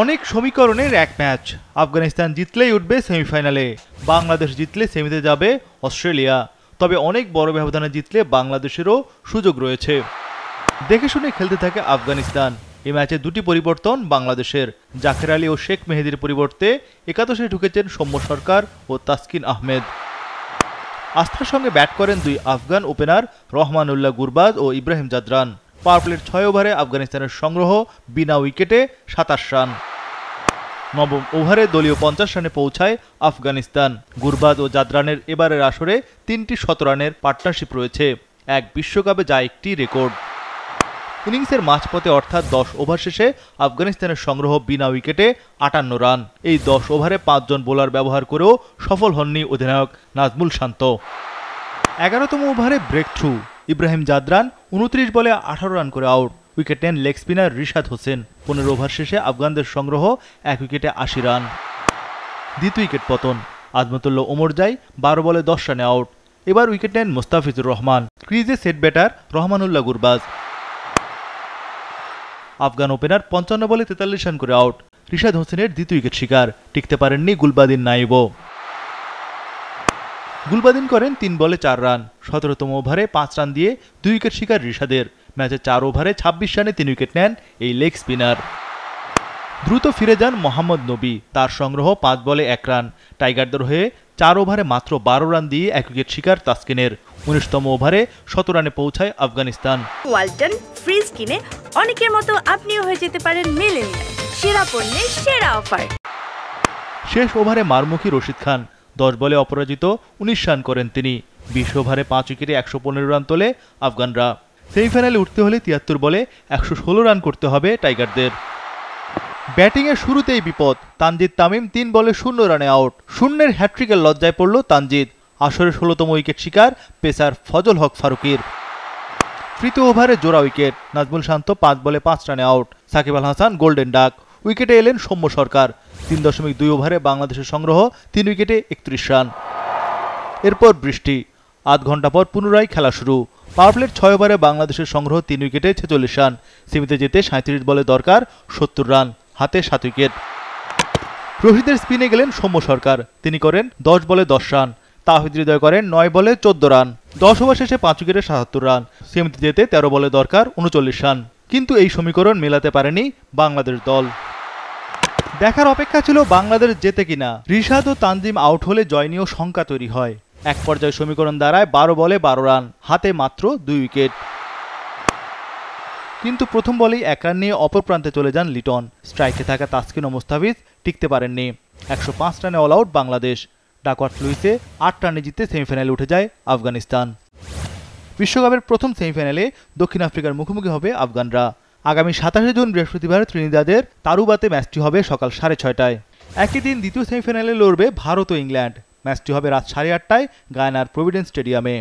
অনেক সমীকরণের এক ম্যাচ। আফগানিস্তান জিতলেই উঠবে সেমিফাইনালে, বাংলাদেশ জিতলে সেমিতে যাবে অস্ট্রেলিয়া। তবে অনেক বড় ব্যবধানে জিতলে বাংলাদেশেরও সুযোগ রয়েছে। দেখে শুনে খেলতে থাকে আফগানিস্তান। এই ম্যাচে দুটি পরিবর্তন বাংলাদেশের। জাকের আলী ও শেখ মেহেদীর পরিবর্তে একাদশে ঢুকেছেন সৌম্য সরকার ও তাসকিন আহমেদ। আস্থার সঙ্গে ব্যাট করেন দুই আফগান ওপেনার রহমানুল্লাহ গুরবাজ ও ইব্রাহিম জাদরান। পাওয়ার প্লের 6 ওভারে আফগানিস্তানের সংগ্রহ বিনা উইকেটে 27 রান। নবম ওভারে দলীয় 50 রানে পৌঁছায় আফগানিস্তান। গুরবাজ ও জাদরানের এবারের আসরে 3টি 100 রানের পার্টনারশিপ রয়েছে। এক বিশ্বকাপে যা একটি রেকর্ড। ইনিংসের মাঝপথে অর্থাৎ 10 ওভার শেষে আফগানিস্তানের সংগ্রহ বিনা উইকেটে 58 রান। এই 10 ওভারে 5 জন বোলার ব্যবহার করেও সফল হননি অধিনায়ক নাজমুল শান্ত। 11তম ওভারে ব্রেক থ্রু। ইব্রাহিম জাদরান 29 বলে 18 রান করে আউট। উইকেট নেন leg spinner Rishad Hossain. 15 over শেষে আফগানদের সংগ্রহ 1 উইকেটে 80 রান। দ্বিতীয় উইকেট পতন। আজমতুল্লাহ ওমর জাই 12 বলে 10 রানে আউট। এবার উইকেট নেন মুস্তাফিজুর রহমান। ক্রিজে set batter Rahmanullah Gurbaz. Afghan opener 55 বলে 43 রান করে আউট। রিশাদ হোসেনের দ্বিতীয় উইকেট শিকার। টিকতে পারেননি গুলবাদিন নাইবও। গুলবাদিন করেন 3 বলে 4 রান। 17তম ওভারে 5 রান দিয়ে 2 উইকেট শিকার রিশাদের। ম্যাচে 4 ওভারে 26 রানে 3 উইকেট নেন এই লেগ স্পিনার। দ্রুত ফিরে যান মোহাম্মদ নবী। তার সংগ্রহ 5 বলে 1 রান। টাইগারদের হয়ে 4 ওভারে মাত্র 12 রান দিয়ে 1 উইকেট শিকার তাসকিনের। 19তম ওভারে 17 রানে পৌঁছায় আফগানিস্তান। ওয়ালটন ফ্রিজ কিনে অনেকের মতো আপনিও হয়ে যেতে পারেন মিলেনিয়াল। সেরা পণ্যের সেরা অফার। শেষ ওভারে মারমুখী রশিদ খান 10 বলে অপরাজিত 19 রান করেন তিনি। 20 ওভারে 5 উইকেটে 115 রান তোলে আফগানরা। সেমিফাইনালে উঠতে হলে 73 বলে 116 রান করতে হবে টাইগারদের। ব্যাটিংয়ের শুরুতেই বিপদ। তানজিদ তামিম 3 বলে 0 রানে আউট। শূন্যের হ্যাট্রিকের লজ্জায় পড়ল তানজিদ। আসরের 16তম উইকেট শিকার পেসার ফজল হক ফারুকীর। তৃতীয় ওভারে জোড়া উইকেট। নাজমুল শান্ত 5 বলে 5 রানে out. Shakib Al Hasan golden duck. উইকেটে এলেন সৌম্য সরকার। 3.2 ওভারে বাংলাদেশের সংগ্রহ 3 উইকেটে 31 রান। এরপর বৃষ্টি। আধ ঘন্টা পর পুনরায় খেলা শুরু। পাওয়ার প্লের 6 ওভারে বাংলাদেশের সংগ্রহ 3 উইকেটে 46 রান। সেমিতে যেতে 37 বলে দরকার 70 রান। হাতে 7 উইকেট। রশিদের স্পিনে গেলেন সৌম্য সরকার। তিনি করেন 10 বলে 10 রান। তাহিদ হৃদয় করেন 9 বলে 14 রান। 10 ওভার শেষে 5 উইকেটে 77 রান। সেমিতে যেতে 13 বলে দরকার 39 রান। কিন্তু এই সমীকরণ মেলাতে পারেনি বাংলাদেশ দল। দেখার অপেক্ষা ছিল বাংলাদেশ জেতে কিনা। রিশাদ ও তানজিম আউট হলে জয় নিয়েও শঙ্কা তৈরি হয়। এক পর্যায়ে সমীকরণ দাঁড়ায় 12 বলে 12 রান। হাতে মাত্র 2 উইকেট। কিন্তু প্রথম বলেই 1 রান নিয়ে অপর প্রান্তে চলে যান লিটন। স্ট্রাইকে থাকা তাসকিন ও মুস্তাফিজ টিকতে পারেননি। 105 রানে অল আউট বাংলাদেশ। ডাকওয়ার্থ লুইসে 8 রানে জিতে সেমিফাইনালে উঠে যায় আফগানিস্তান। বিশ্বকাপের প্রথম সেমিফাইনালে দক্ষিণ আফ্রিকার মুখোমুখি হবে আফগানরা। আগামী 27 জুন বৃহস্পতিবার ত্রিনিদাদের তারুবাতে ম্যাচটি হবে সকাল 6:30টায়। একই দিন দ্বিতীয় সেমিফাইনালে লড়বে ভারত ও ইংল্যান্ড। ম্যাচটি হবে রাত 8:30টায় গায়ানার প্রভিডেন্স স্টেডিয়ামে।